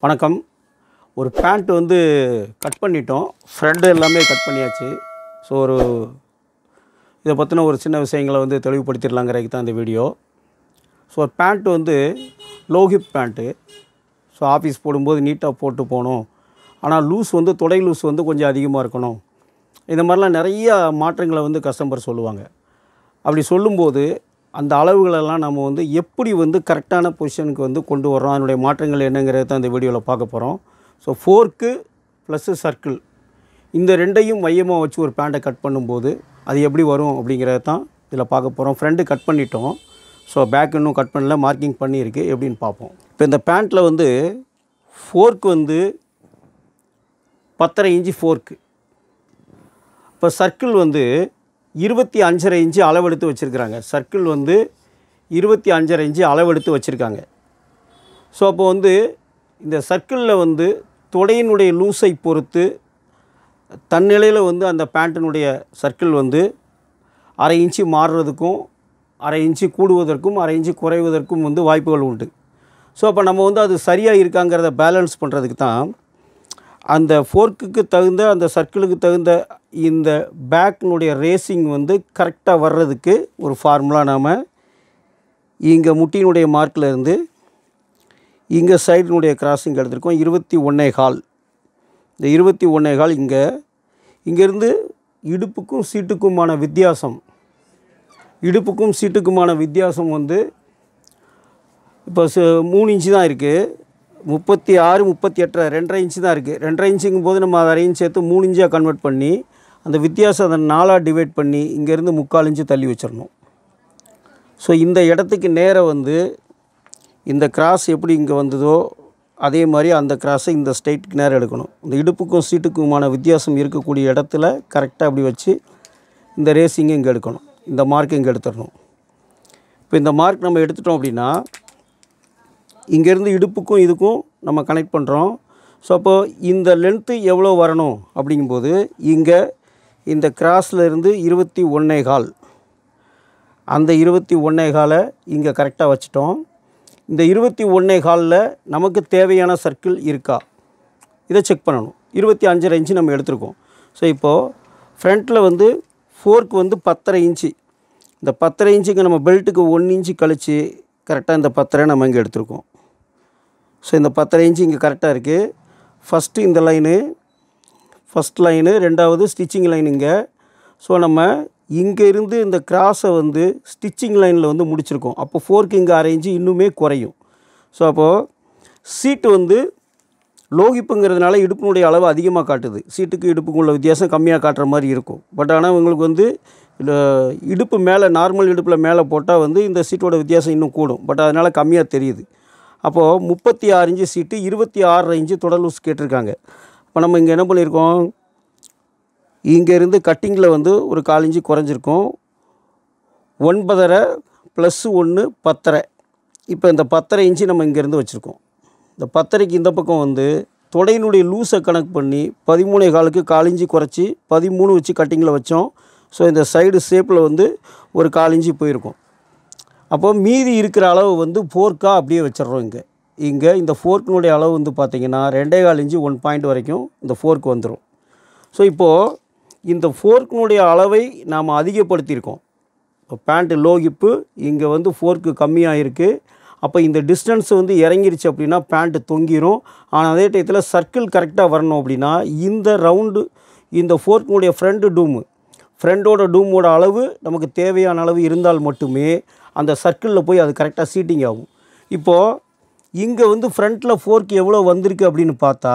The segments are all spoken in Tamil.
வணக்கம். ஒரு பேண்ட் வந்து கட் பண்ணிட்டோம். ஃப்ரண்ட் எல்லாமே கட் பண்ணியாச்சு. ஸோ இதை பற்றின ஒரு சின்ன விஷயங்களை வந்து தெளிவுபடுத்திடலாங்கிறதுக்கு தான் இந்த வீடியோ. ஸோ பேண்ட் வந்து low hip pant. So office போடும்போது நீட்டாக போட்டு போகணும். ஆனால் லூஸ் வந்து தொடை லூஸ் வந்து கொஞ்சம் அதிகமாக இருக்கணும். இந்த மாதிரிலாம் நிறைய மாற்றங்களை வந்து கஸ்டமர் சொல்லுவாங்க. அப்படி சொல்லும்போது அந்த அளவுகளெல்லாம் நம்ம வந்து எப்படி வந்து கரெக்டான பொசிஷனுக்கு வந்து கொண்டு வர்றோம், அதனுடைய மாற்றங்கள் என்னங்கிறத தான் இந்த வீடியோவில் பார்க்க போகிறோம். ஸோ ஃபோர்க்கு ப்ளஸ்ஸு சர்க்கிள் இந்த ரெண்டையும் மையமாக வச்சு ஒரு பேண்ட்டை கட் பண்ணும்போது அது எப்படி வரும் அப்படிங்கிறத தான் இதில் பார்க்க போகிறோம். ஃப்ரண்ட்டு கட் பண்ணிட்டோம். ஸோ பேக் இன்னும் கட் பண்ணல, மார்க்கிங் பண்ணியிருக்கு. எப்படின்னு பார்ப்போம். இப்போ இந்த பேண்ட்டில் வந்து ஃபோர்க்கு வந்து 10.5 இன்ச்சு ஃபோர்க்கு. இப்போ சர்க்கிள் வந்து 25.5 இன்ச்சு அளவெடுத்து வச்சுருக்கிறாங்க. சர்க்கிள் வந்து 25.5 இன்ச்சு அளவெடுத்து வச்சுருக்காங்க. ஸோ அப்போ வந்து இந்த சர்க்கிளில் வந்து தொடையினுடைய லூஸை பொறுத்து தன்னிலையில் வந்து அந்த பேண்ட்டினுடைய சர்க்கிள் வந்து 1/2 இன்ச்சு மாறுறதுக்கும் 1/2 இன்ச்சு கூடுவதற்கும் 1/2 இன்ச்சு குறைவதற்கும் வந்து வாய்ப்புகள் உண்டு. ஸோ அப்போ நம்ம வந்து அது சரியாக இருக்காங்கிறத பேலன்ஸ் பண்ணுறதுக்கு தான் அந்த ஃபோர்க்குக்கு தகுந்த அந்த சர்க்கிளுக்கு தகுந்த இந்த பேக்கினுடைய ரேசிங் வந்து கரெக்டாக வர்றதுக்கு ஒரு ஃபார்முலா நாம் இங்கே முட்டியினுடைய மார்க்கில் இருந்து இங்கே சைடினுடைய கிராஸிங் எடுத்திருக்கோம். 21.25. இந்த 21.25 இங்கேருந்து இடுப்புக்கும் சீட்டுக்குமான வித்தியாசம் வந்து இப்போ 3 இன்ச்சு தான் இருக்குது. 36, 38, 2.5 இன்ச்சு தான் இருக்குது. 2.5 இன்ச்சுங்கும் போது நம்ம 1/2 இன்ச் சேர்த்து 3 இன்ச்சாக கன்வெர்ட் பண்ணி அந்த வித்தியாசம் அதை 4ஆக டிவைட் பண்ணி இங்கேருந்து 3/4 இன்ச்சு தள்ளி வச்சிடணும். ஸோ இந்த இடத்துக்கு நேராக வந்து இந்த கிராஸ் எப்படி இங்கே வந்ததோ அதே மாதிரி அந்த கிராஸை இந்த ஸ்ட்ரைட்டுக்கு நேரம் எடுக்கணும். இந்த இடுப்புக்கும் சீட்டுக்குமான வித்தியாசம் இருக்கக்கூடிய இடத்துல கரெக்டாக அப்படி வச்சு இந்த ரேசிங்கை இங்கே எடுக்கணும். இந்த மார்க்கை இங்கே எடுத்துடணும். இப்போ இந்த மார்க் நம்ம எடுத்துட்டோம் அப்படின்னா இங்கேருந்து இடுப்புக்கும் இதுக்கும் நம்ம கனெக்ட் பண்ணுறோம். ஸோ அப்போது இந்த லென்த்து எவ்வளோ வரணும் அப்படிங்கும்போது இங்கே இந்த கிராஸில் இருந்து 21.25 அந்த 21.25 இங்கே கரெக்டாக வச்சிட்டோம். இந்த 21.25 நமக்கு தேவையான சர்க்கிள் இருக்கா இதை செக் பண்ணணும். 25.5 இன்ச்சு நம்ம எடுத்துருக்கோம். ஸோ இப்போது ஃப்ரண்ட்டில் வந்து ஃபோர்க்கு வந்து 10.5 இன்ச்சு. இந்த 10.5 இன்ச்சுக்கு நம்ம பெல்ட்டுக்கு 1 இன்ச்சு கழித்து கரெக்டாக இந்த 10.5 நம்ம இங்கே எடுத்துருக்கோம். ஸோ இந்த 10.5 இன்ச்சு இங்கே கரெக்டாக இருக்குது. ஃபஸ்ட்டு இந்த ஃபஸ்ட் லைனு, ரெண்டாவது ஸ்டிச்சிங் லைன் இங்கே. ஸோ நம்ம இங்கே இருந்து இந்த கிராஸை வந்து ஸ்டிச்சிங் லைனில் வந்து முடிச்சிருக்கோம். அப்போ ஃபோர்க்கு இங்கே 1/2 இன்ச்சு இன்னுமே குறையும். ஸோ அப்போது சீட்டு வந்து லோகிப்புங்கிறதுனால இடுப்பினுடைய அளவு அதிகமாக காட்டுது. சீட்டுக்கு இடுப்புக்கு உள்ள வித்தியாசம் கம்மியாக காட்டுற மாதிரி இருக்கும். பட் ஆனால் உங்களுக்கு வந்து இடுப்பு மேலே நார்மல் இடுப்பில் மேலே போட்டால் வந்து இந்த சீட்டோட வித்தியாசம் இன்னும் கூடும். பட் அதனால் கம்மியாக தெரியுது. அப்போது 36 இன்ச்சு சீட்டு 26.5 இன்ச்சு தொடர் லூஸ் கேட்டிருக்காங்க. இப்போ நம்ம இங்கே என்ன பண்ணியிருக்கோம், இங்கேருந்து கட்டிங்கில் வந்து ஒரு 1/4 இன்ச்சு குறைஞ்சிருக்கோம். 9.5 + 1 10.5. இப்போ இந்த 10.5 இன்ச்சு நம்ம இங்கேருந்து வச்சுருக்கோம். இந்த 10.5க்கு இந்த பக்கம் வந்து தொடையினுடைய லூஸை கணக்கு பண்ணி 13.25க்கு 1/4 இன்ச்சு குறைச்சி 13 வச்சு கட்டிங்கில் வச்சோம். ஸோ இந்த சைடு ஷேப்பில் வந்து ஒரு 1/4 இன்ச்சு போயிருக்கும். அப்போது மீதி இருக்கிற அளவு வந்து ஃபோர்க்காக அப்படியே வச்சிட்றோம். இங்கே இந்த ஃபோர்க்கினுடைய அளவு வந்து பார்த்திங்கன்னா 2.25 இன்ச்சு 1 பாயிண்ட் வரைக்கும் இந்த ஃபோர்க்கு வந்துடும். ஸோ இப்போது இந்த ஃபோர்க்கினுடைய அளவை நாம் அதிகப்படுத்தியிருக்கோம். இப்போ பேண்ட்டு லோ ஹிப்பு இங்கே வந்து ஃபோர்க்கு கம்மியாக இருக்குது. அப்போ இந்த டிஸ்டன்ஸ் வந்து இறங்கிருச்சு அப்படின்னா பேண்ட்டு தொங்கிரும். ஆனால் அதே டயத்தில் சர்க்கிள் கரெக்டாக வரணும் அப்படின்னா இந்த ரவுண்டு இந்த ஃபோர்க்கினுடைய ஃப்ரண்டோட டூமோட அளவு நமக்கு தேவையான அளவு இருந்தால் மட்டுமே அந்த சர்க்கிளில் போய் அது கரெக்டாக சீட்டிங் ஆகும். இப்போது இங்கே வந்து ஃப்ரண்ட்டில் ஃபோர்க்கு எவ்வளோ வந்திருக்கு அப்படின்னு பார்த்தா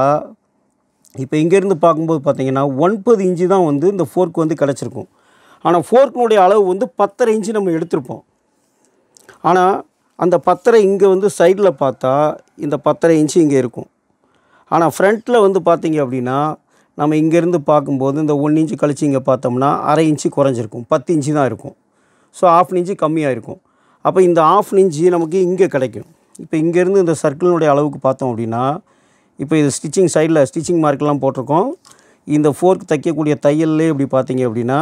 இப்போ இங்கேருந்து பார்க்கும்போது பார்த்திங்கன்னா 9 இன்ச்சு தான் வந்து இந்த ஃபோர்க்கு வந்து கிடச்சிருக்கும். ஆனால் ஃபோர்க்கினுடைய அளவு வந்து 10.5 இன்ச்சு நம்ம எடுத்திருப்போம். ஆனால் அந்த 10.5 இங்கே வந்து சைடில் பார்த்தா இந்த 10.5 இன்ச்சு இங்கே இருக்கும். ஆனால் ஃப்ரண்ட்டில் வந்து பார்த்திங்க அப்படின்னா நம்ம இங்கேருந்து பார்க்கும்போது இந்த 1 இன்ச்சு கழிச்சு இங்கே பார்த்தோம்னா 1/2 இன்ச்சு குறைஞ்சிருக்கும். 10 இன்ச்சு தான் இருக்கும். ஸோ 1/2 இன்ச்சு கம்மியாக இருக்கும். அப்போ இந்த 1/2 இன்ச்சு நமக்கு இங்கே கிடைக்கும். இப்போ இங்கேருந்து இந்த சர்க்கிளினுடைய அளவுக்கு பார்த்தோம் அப்படின்னா இப்போ இது ஸ்டிச்சிங் சைடில் ஸ்டிச்சிங் மார்க்கெலாம் போட்டிருக்கோம். இந்த ஃபோர்க் தைக்கக்கூடிய தையல்லே இப்படி பார்த்தீங்க அப்படின்னா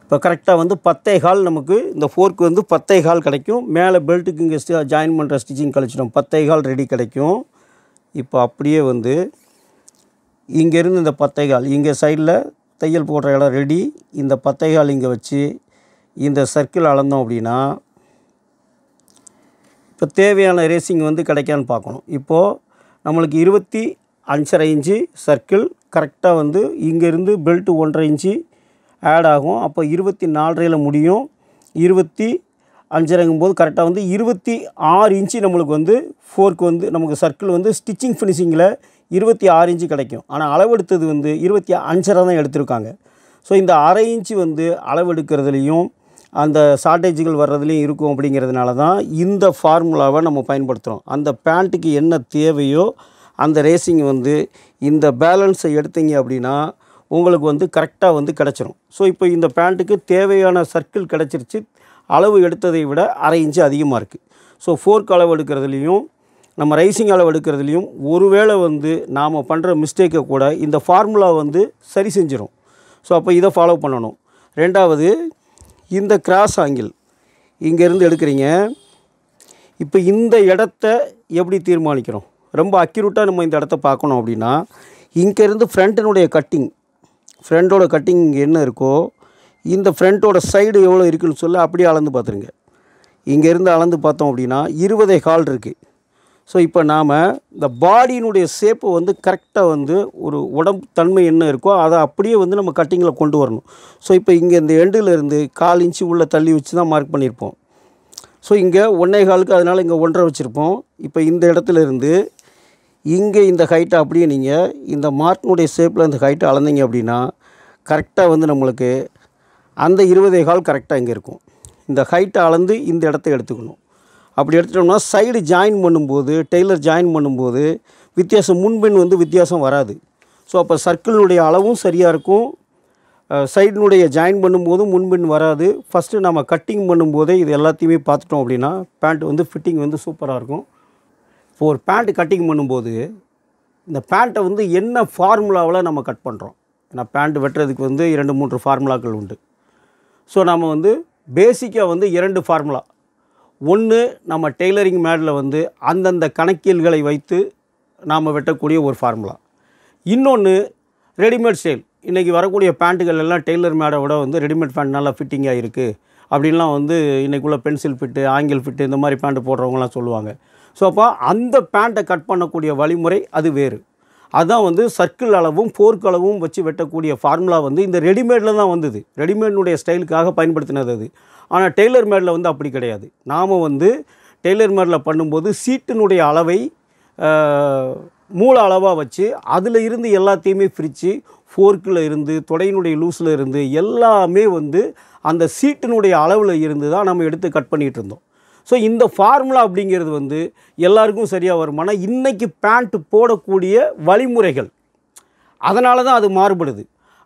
இப்போ இப்போ கரெக்டாக வந்து 10.25 நமக்கு இந்த ஃபோர்க்கு வந்து 10.25 கிடைக்கும். மேலே பெல்ட்டுக்கு இங்கே ஜாயின் பண்ணுற ஸ்டிச்சிங் கழிச்சிடும், 10.25 ரெடி கிடைக்கும். இப்போ அப்படியே வந்து இங்கேருந்து இந்த 10.25 இங்கே சைடில் தையல் போடுற இடம் ரெடி. இந்த 10.25 இங்கே வச்சு இந்த சர்க்கிள் அளந்தோம் அப்படின்னா இப்போ தேவையான ரேசிங் வந்து கிடைக்கான்னு பார்க்கணும். இப்போது நம்மளுக்கு 25.5 இன்ச்சு சர்க்கிள் கரெக்டாக வந்து இங்கேருந்து பெல்ட்டு 1.5 இன்ச்சு ஆட் ஆகும். அப்போ 24.5 முடியும். 25.5 போது கரெக்டாக வந்து 26 இன்ச்சு நம்மளுக்கு வந்து ஃபோர்க்கு வந்து நமக்கு சர்க்கிள் வந்து ஸ்டிச்சிங் ஃபினிஷிங்கில் 26 இன்ச்சு கிடைக்கும். ஆனால் அளவெடுத்தது வந்து 25.5 தான் எடுத்திருக்காங்க. ஸோ இந்த அரை இன்ச்சு வந்து அளவெடுக்கிறதுலையும் அந்த ஷார்ட்டேஜுகள் வர்றதுலையும் இருக்கும். அப்படிங்கிறதுனால தான் இந்த ஃபார்முலாவை நம்ம பயன்படுத்துகிறோம். அந்த பேண்ட்டுக்கு என்ன தேவையோ அந்த ரேசிங் வந்து இந்த பேலன்ஸை எடுத்தீங்க அப்படின்னா உங்களுக்கு வந்து கரெக்டாக வந்து கிடச்சிரும். ஸோ இப்போ இந்த பேண்ட்டுக்கு தேவையான சர்க்கிள் கிடச்சிருச்சு. அளவு எடுத்ததை விட அரை இன்ச்சு அதிகமாக இருக்குது. ஸோ ஃபோர்க் அளவு எடுக்கிறதுலையும் நம்ம ரைசிங் அளவு எடுக்கிறதுலையும் ஒருவேளை வந்து நாம் பண்ணுற மிஸ்டேக்கை கூட இந்த ஃபார்முலா வந்து சரி செஞ்சிடும். ஸோ அப்போ இதை ஃபாலோ பண்ணணும். ரெண்டாவது, இந்த கிராஸ் ஆங்கிள் இங்கேருந்து எடுக்கிறீங்க. இப்போ இந்த இடத்த எப்படி தீர்மானிக்கிறோம்? ரொம்ப அக்யூரேட்டாக நம்ம இந்த இடத்த பார்க்கணும் அப்படின்னா இங்கேருந்து ஃப்ரண்ட்டினுடைய கட்டிங், ஃப்ரண்ட்டோட கட்டிங் இங்கே என்ன இருக்கோ இந்த ஃப்ரண்ட்டோட சைடு எவ்வளோ இருக்குதுன்னு சொல்ல அப்படியே அளந்து பார்த்துருங்க. இங்கேருந்து அளந்து பார்த்தோம் அப்படின்னா 20.25 இருக்குது. ஸோ இப்போ நாம் இந்த பாடியினுடைய ஷேப்பை வந்து கரெக்டாக வந்து ஒரு உடம்பு தன்மை என்ன இருக்கோ அதை அப்படியே வந்து நம்ம கட்டிங்கில் கொண்டு வரணும். ஸோ இப்போ இங்கே இந்த எண்டிலேருந்து 1/4 இன்ச்சு உள்ளே தள்ளி வச்சு தான் மார்க் பண்ணியிருப்போம். ஸோ இங்கே 1.25க்கு அதனால் இங்கே 1.5 வச்சுருப்போம். இப்போ இந்த இடத்துலேருந்து இங்கே இந்த ஹைட்டை அப்படியே நீங்கள் இந்த மார்க்கினுடைய ஷேப்பில் இந்த ஹைட்டை அளந்தீங்க அப்படின்னா கரெக்டாக வந்து நம்மளுக்கு அந்த 20.25 கரெக்டாக இங்கே இருக்கும். இந்த ஹைட்டை அளந்து இந்த இடத்த எடுத்துக்கணும். அப்படி எடுத்துட்டோம்னா சைடு ஜாயின் பண்ணும்போது, டெய்லர் ஜாயின் பண்ணும்போது வித்தியாசம் முன்பின் வந்து வித்தியாசம் வராது. ஸோ அப்போ சர்க்கிளினுடைய அளவும் சரியாக இருக்கும். சைடினுடைய ஜாயின் பண்ணும்போதும் முன்பின் வராது. ஃபஸ்ட்டு நம்ம கட்டிங் பண்ணும்போதே இது எல்லாத்தையுமே பார்த்துட்டோம் அப்படின்னா பேண்ட் வந்து ஃபிட்டிங் வந்து சூப்பராக இருக்கும். இப்போ ஒரு பேண்ட்டு கட்டிங் பண்ணும்போது இந்த பேண்ட்டை வந்து என்ன ஃபார்முலாவில் நம்ம கட் பண்ணுறோம்? ஏன்னா பேண்ட் வெட்டுறதுக்கு வந்து 2-3 ஃபார்முலாக்கள் உண்டு. ஸோ நம்ம வந்து பேசிக்காக வந்து 2 ஃபார்முலா. ஒன்று, நம்ம டெய்லரிங் மேடில் வந்து அந்தந்த கணக்கியல்களை வைத்து நாம் வெட்டக்கூடிய ஒரு ஃபார்முலா. இன்னொன்று, ரெடிமேட் ஸ்டைல். இன்றைக்கி வரக்கூடிய பேண்ட்டுகள் எல்லாம் டெய்லர் மேடை விட வந்து ரெடிமேட் பேண்ட் நல்லா ஃபிட்டிங்காக இருக்குது அப்படின்லாம் வந்து இன்றைக்குள்ள பென்சில் ஃபிட்டு, ஆங்கிள் ஃபிட்டு இந்த மாதிரி பேண்ட்டு போடுறவங்களாம் சொல்லுவாங்க. ஸோ அப்போ அந்த பேண்ட்டை கட் பண்ணக்கூடிய வழிமுறை அது வேறு. அதுதான் வந்து சர்க்கிள் அளவும் ஃபோர்க் அளவும் வச்சு வெட்டக்கூடிய ஃபார்முலா வந்து இந்த ரெடிமேடில் தான் வந்தது. ரெடிமேடுனுடைய ஸ்டைலுக்காக பயன்படுத்தினது அது. ஆனால் டெய்லர் மேடில் வந்து அப்படி கிடையாது. நாம் வந்து டெய்லர் மேடில் பண்ணும்போது சீட்டினுடைய அளவை மூல அளவாக வச்சு அதில் இருந்து எல்லாத்தையுமே பிரித்து ஃபோர்க்கில் இருந்து தொடையினுடைய லூஸில் இருந்து எல்லாமே வந்து அந்த சீட்டினுடைய அளவில் இருந்து தான் நம்ம எடுத்து கட் பண்ணிகிட்டு இருந்தோம். ஸோ இந்த ஃபார்முலா அப்படிங்கிறது வந்து எல்லாருக்கும் சரியாக வருமானா இன்றைக்கி பேண்ட்டு போடக்கூடிய வழிமுறைகள் அதனால தான் அது மாறுபடுது.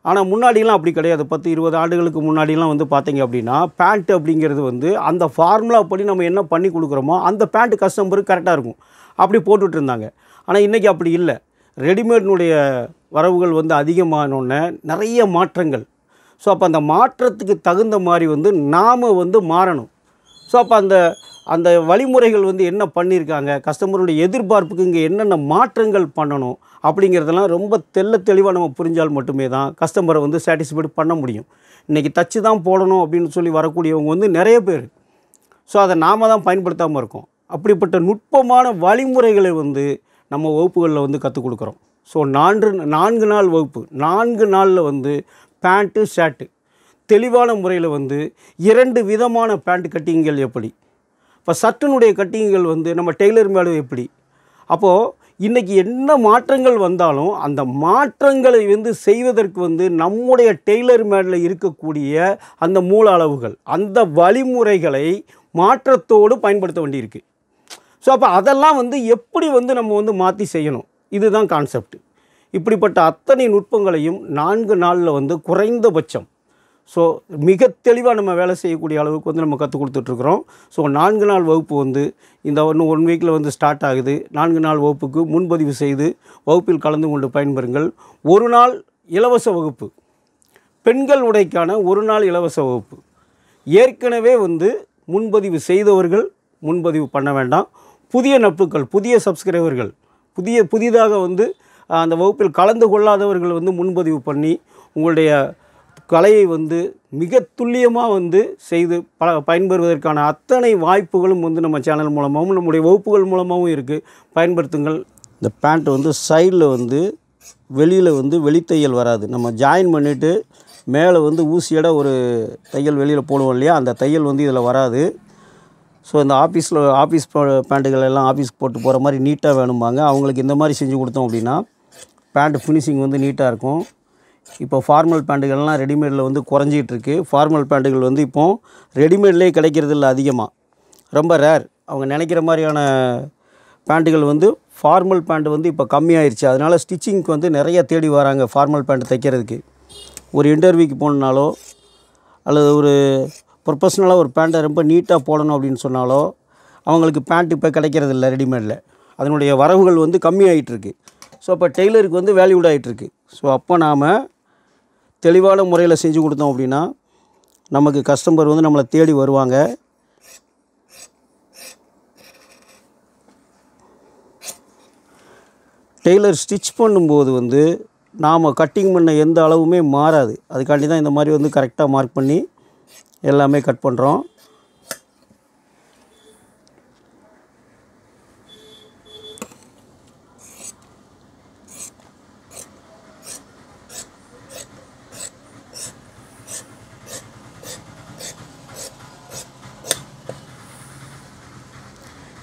ஆனால் முன்னாடிலாம் அப்படி கிடையாது. 10-20 ஆண்டுகளுக்கு முன்னாடிலாம் வந்து பார்த்தீங்க அப்படின்னா பேண்ட்டு அப்படிங்கிறது வந்து அந்த ஃபார்முலா படி நம்ம என்ன பண்ணி கொடுக்குறோமோ அந்த பேண்ட்டு கஸ்டமருக்கு கரெக்டாக இருக்கும். அப்படி போட்டுட்டு இருந்தாங்க. ஆனால் இன்றைக்கி அப்படி இல்லை. ரெடிமேட்னுடைய வரவுகள் வந்து அதிகமானோடனே நிறைய மாற்றங்கள். ஸோ அப்போ அந்த மாற்றத்துக்கு தகுந்த மாதிரி வந்து நாம் வந்து மாறணும். ஸோ அப்போ அந்த வழிமுறைகள் வந்து என்ன பண்ணியிருக்காங்க, கஸ்டமருடைய எதிர்பார்ப்புக்கு இங்கே என்னென்ன மாற்றங்கள் பண்ணணும் அப்படிங்கிறதெல்லாம் ரொம்ப தெளிவாக நம்ம புரிஞ்சால் மட்டுமே தான் கஸ்டமரை வந்து சாட்டிஸ்ஃபைடு பண்ண முடியும். இன்றைக்கி தச்சு தான் போடணும் அப்படின்னு சொல்லி வரக்கூடியவங்க வந்து நிறைய பேர். ஸோ அதை நாம் தான் பயன்படுத்தாமல் இருக்கோம். அப்படிப்பட்ட நுட்பமான வழிமுறைகளை வந்து நம்ம வகுப்புகளில் வந்து கற்றுக் கொடுக்குறோம். ஸோ 4 நாள் வகுப்பு, 4 நாளில் வந்து பேண்ட்டு ஷர்ட்டு தெளிவான முறையில் வந்து 2 விதமான பேண்ட் கட்டிங்கள் எப்படி, இப்போ சர்ட்டினுடைய கட்டிங்கள் வந்து நம்ம டெய்லர் மேடு எப்படி. அப்போது இன்றைக்கி என்ன மாற்றங்கள் வந்தாலும் அந்த மாற்றங்களை வந்து செய்வதற்கு வந்து நம்முடைய டெய்லர் மேடில் இருக்கக்கூடிய அந்த மூல அளவுகள், அந்த வழிமுறைகளை மாற்றத்தோடு பயன்படுத்த வேண்டியிருக்கு. ஸோ அப்போ அதெல்லாம் வந்து எப்படி வந்து நம்ம வந்து மாற்றி செய்யணும், இதுதான் கான்செப்ட். இப்படிப்பட்ட அத்தனை நுட்பங்களையும் 4 நாளில் வந்து குறைந்தபட்சம் ஸோ மிக தெளிவாக நம்ம வேலை செய்யக்கூடிய அளவுக்கு வந்து நம்ம கற்றுக் கொடுத்துட்ருக்குறோம். ஸோ 4 நாள் வகுப்பு வந்து இந்த இன்னும் 1 வீக்கில் வந்து ஸ்டார்ட் ஆகுது. 4 நாள் வகுப்புக்கு முன்பதிவு செய்து வகுப்பில் கலந்து கொண்டு பயன்பெறுங்கள். 1 நாள் இலவச வகுப்பு பெண்கள் உடைக்கான ஒரு நாள் இலவச வகுப்பு. ஏற்கனவே வந்து முன்பதிவு செய்தவர்கள் முன்பதிவு பண்ண வேண்டாம். புதிய நட்புகள், புதிய சப்ஸ்கிரைபர்கள், புதிதாக வந்து அந்த வகுப்பில் கலந்து கொள்ளாதவர்கள் வந்து முன்பதிவு பண்ணி உங்களுடைய கலையை வந்து மிக துல்லியமாக வந்து செய்து பயன்பெறுவதற்கான அத்தனை வாய்ப்புகளும் வந்து நம்ம சேனல் மூலமாகவும் நம்முடைய வகுப்புகள் மூலமாகவும் இருக்குது. பயன்படுத்துங்கள். இந்த பேண்ட் வந்து சைடில் வந்து வெளியில் வந்து வெளித்தையல் வராது. நம்ம ஜாயின் பண்ணிவிட்டு மேலே வந்து ஊசியோட ஒரு தையல் வெளியில் போடுவோம் இல்லையா, அந்த தையல் வந்து இதில் வராது. ஸோ இந்த ஆஃபீஸ் பேண்ட்டுகள் எல்லாம் ஆஃபீஸ்க்கு போட்டு போகிற மாதிரி நீட்டாக வேணும்பாங்க. அவங்களுக்கு இந்த மாதிரி செஞ்சு கொடுத்தோம் அப்படின்னா பேண்ட்டு ஃபினிஷிங் வந்து நீட்டாக இருக்கும். இப்போ ஃபார்மல் பேண்ட்டுகள்லாம் ரெடிமேடில் வந்து குறைஞ்சிட்ருக்கு. ஃபார்மல் பேண்ட்டுகள் வந்து இப்போது ரெடிமேட்லேயே கிடைக்கிறது இல்லை, அதிகமாக ரொம்ப ரேர். அவங்க நினைக்கிற மாதிரியான பேண்ட்டுகள் வந்து ஃபார்மல் பேண்ட்டு வந்து இப்போ கம்மியாயிருச்சு. அதனால் ஸ்டிச்சிங்க்கு வந்து நிறைய தேடி வராங்க ஃபார்மல் பேண்ட்டு தைக்கிறதுக்கு. ஒரு இன்டர்வியூக்கு போகணுன்னாலோ அல்லது ஒரு ப்ரொஃபஷ்னலாக ஒரு பேண்ட்டை ரொம்ப நீட்டாக போடணும் அப்படின்னு சொன்னாலோ அவங்களுக்கு பேண்ட் இப்போ கிடைக்கிறது இல்லை ரெடிமேடில். அதனுடைய வரவுகள் வந்து கம்மியாகிட்டுருக்கு. ஸோ அப்போ டெய்லருக்கு வந்து வேல்யூட் ஆகிட்டுருக்கு. ஸோ அப்போ நாம் தெளிவான முறையில் செஞ்சு கொடுத்தோம் அப்படின்னா நமக்கு கஸ்டமர் வந்து நம்மளை தேடி வருவாங்க. டெய்லர் ஸ்டிச் பண்ணும்போது வந்து நாம் கட்டிங் பண்ண எந்த அளவுமே மாறாது. அதுக்காண்டி தான் இந்த மாதிரி வந்து கரெக்டாக மார்க் பண்ணி எல்லாமே கட் பண்ணுறோம்.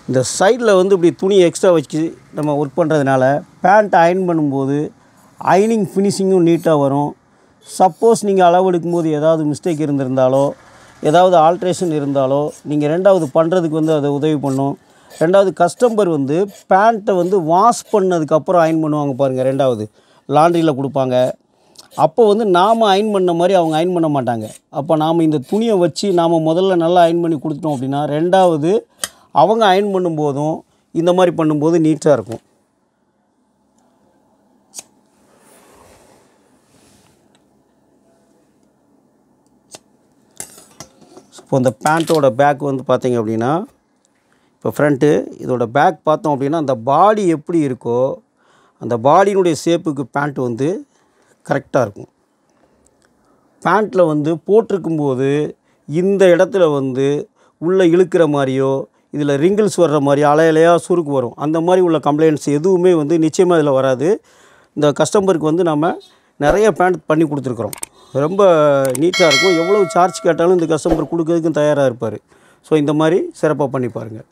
இந்த சைடில் வந்து இப்படி துணி எக்ஸ்ட்ரா வச்சு நம்ம ஒர்க் பண்ணுறதுனால பேண்ட் அயர்ன் பண்ணும்போது அயனிங் ஃபினிஷிங்கும் நீட்டாக வரும். சப்போஸ் நீங்கள் அளவு எடுக்கும்போது ஏதாவது மிஸ்டேக் இருந்திருந்தாலோ ஏதாவது ஆல்ட்ரேஷன் இருந்தாலோ நீங்கள் ரெண்டாவது பண்ணுறதுக்கு வந்து அதை உதவி பண்ணும். ரெண்டாவது கஸ்டமர் வந்து பேண்ட்டை வந்து வாஷ் பண்ணதுக்கப்புறம் அயர்ன் பண்ணுவாங்க பாருங்கள். ரெண்டாவது லாண்ட்ரியில் கொடுப்பாங்க. அப்போ வந்து நாம் அயர்ன் பண்ண மாதிரி அவங்க அயர்ன் பண்ண மாட்டாங்க. அப்போ நாம் இந்த துணியை வச்சு நாம் முதல்ல நல்லா அயர்ன் பண்ணி கொடுத்துட்டோம் அப்படின்னா ரெண்டாவது அவங்க அயர்ன் பண்ணும்போதும் இந்த மாதிரி பண்ணும்போது நீட்டாக இருக்கும். இப்போ இந்த பேண்ட்டோட பேக் வந்து பார்த்திங்க அப்படின்னா இப்போ ஃப்ரண்ட்டு இதோட பேக் பார்த்தோம் அப்படின்னா அந்த பாடி எப்படி இருக்கோ அந்த பாடியினுடைய ஷேப்புக்கு பேண்ட் வந்து கரெக்டாக இருக்கும். பேண்ட்டில் வந்து போட்டிருக்கும்போது இந்த இடத்துல வந்து உள்ளே இழுக்கிற மாதிரியோ இதில் ரிங்கிள்ஸ் வர்ற மாதிரி அலையாக சுருக்கு வரும். அந்த மாதிரி உள்ள கம்ப்ளைண்ட்ஸ் எதுவுமே வந்து நிச்சயமாக இதில் வராது. இந்த கஸ்டமருக்கு வந்து நம்ம நிறைய பேண்ட் பண்ணி கொடுத்துருக்குறோம். ரொம்ப நீட்டாக இருக்கும். எவ்வளோ சார்ஜ் கேட்டாலும் இந்த கஸ்டமர் கொடுக்கறதுக்கும் தயாராக இருப்பார். ஸோ இந்த மாதிரி சிறப்பாக பண்ணி பாருங்கள்.